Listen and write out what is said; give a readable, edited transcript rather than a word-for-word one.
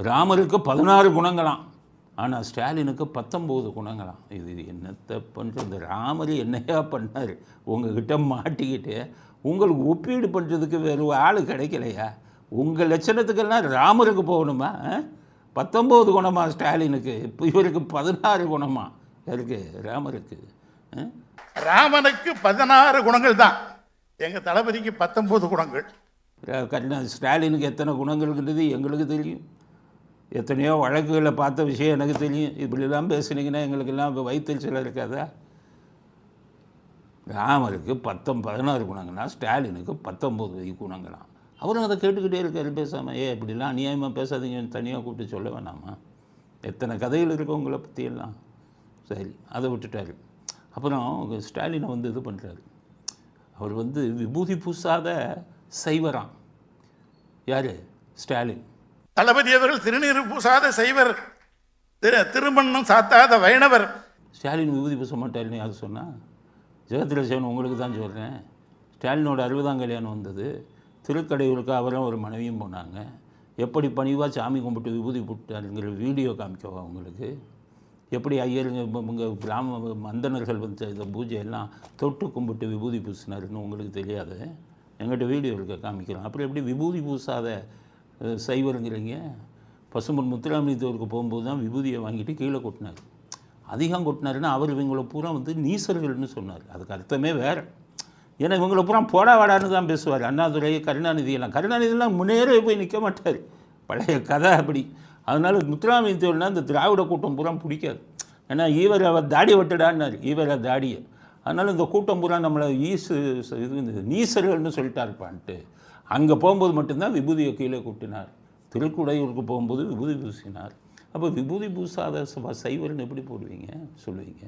ராமருக்கு 16 குணங்களாம், ஆனால் ஸ்டாலினுக்கு 19 குணங்களாம். இது என்னத்தை பண்ணுறது? ராமர் என்னையா பண்ணார்? உங்ககிட்ட மாட்டிக்கிட்டு உங்களுக்கு ஒப்பீடு பண்ணுறதுக்கு வேறு ஆள் கிடைக்கலையா? உங்கள் லட்சணத்துக்கெல்லாம் ராமருக்கு போகணுமா? 19 குணமா ஸ்டாலினுக்கு? இப்போ இவருக்கு 16 குணமா இருக்கு ராமருக்கு? ராமனுக்கு 16 குணங்கள் தான், எங்கள் தளபதிக்கு 19 குணங்கள். ஸ்டாலினுக்கு எத்தனை குணங்கள்ன்றது எங்களுக்கு தெரியும். எத்தனையோ வழக்குகளை பார்த்த விஷயம் எனக்கு தெரியும். இப்படிலாம் பேசுனீங்கன்னா எங்களுக்கெல்லாம் இப்போ வயிற்றுச்சல் இருக்காதா? ராமருக்கு 16 குணங்கள்னா ஸ்டாலினுக்கு 19 குணங்களாம். அவரும் அதை கேட்டுக்கிட்டே இருக்காரு பேசாமல். இப்படிலாம் அநியாயமாக பேசாதீங்கன்னு தனியாக கூப்பிட்டு சொல்ல வேணாமா? எத்தனை கதைகள் இருக்கு உங்களை பற்றியெல்லாம். சரி, அதை விட்டுட்டார். அப்புறம் ஸ்டாலினை வந்து இது பண்ணுறாரு. அவர் வந்து விபூதி பூசாத சைவராம். யார்? ஸ்டாலின். தளபதி அவர்கள் திருநீர் பூசாத சைவர், திருமணம் சாத்தாத வைணவர். ஸ்டாலின் விபூதி பூச மாட்டாருன்னு யார் சொன்னால்? ஜெகத்தில் சிவன் உங்களுக்கு தான் சொல்கிறேன். ஸ்டாலினோட 60ஆம் கல்யாணம் வந்தது. திருக்கடையூருக்கு அவரும் ஒரு மனைவியும் போனாங்க. எப்படி பணிவாக சாமி கும்பிட்டு விபூதி போட்டாருங்கிற வீடியோ காமிக்கவா உங்களுக்கு? எப்படி ஐயருங்க உங்கள் கிராம மந்தனர்கள் வந்து இந்த பூஜையெல்லாம் தொட்டு கும்பிட்டு விபூதி பூசினாருன்னு உங்களுக்கு தெரியாது? எங்கிட்ட வீடியோ இருக்க காமிக்கிறோம். அப்புறம் எப்படி விபூதி பூசாத சைவருங்கிறீங்க? பசும்பொன் முத்துராமலிங்கத்தோருக்கு போகும்போது தான் விபூதியை வாங்கிட்டு கீழே கொட்டினார். அதிகம் கொட்டினாருன்னா அவர் இவங்களை பூரா வந்து நீசர்கள்னு சொன்னார். அதுக்கு அர்த்தமே வேறு. ஏன்னா இவங்களை பூரா போடா வாடான்னு தான் பேசுவார். அண்ணாதுரை, கருணாநிதியெல்லாம் முன்னேறே போய் நிற்க மாட்டார். பழைய கதை அப்படி. அதனால் முத்துராமலிங்கத்தோர்னா இந்த திராவிட கூட்டம் பூரா பிடிக்காது. ஏன்னா ஈவர் அவர் தாடி வெட்டுடான்னார், ஈவரை தாடியை. அதனால் இந்த கூட்டம் பூரா நம்மளை நீசர்கள்னு சொல்லிட்டாருப்பான்ட்டு அங்கே போகும்போது மட்டும்தான் விபூதியை கீழே கொட்டினார். திருக்குடையூருக்கு போகும்போது விபூதி பூசினார். அப்போ விபூதி பூசாத சைவர்னு எப்படி போடுவீங்க சொல்லுவீங்க?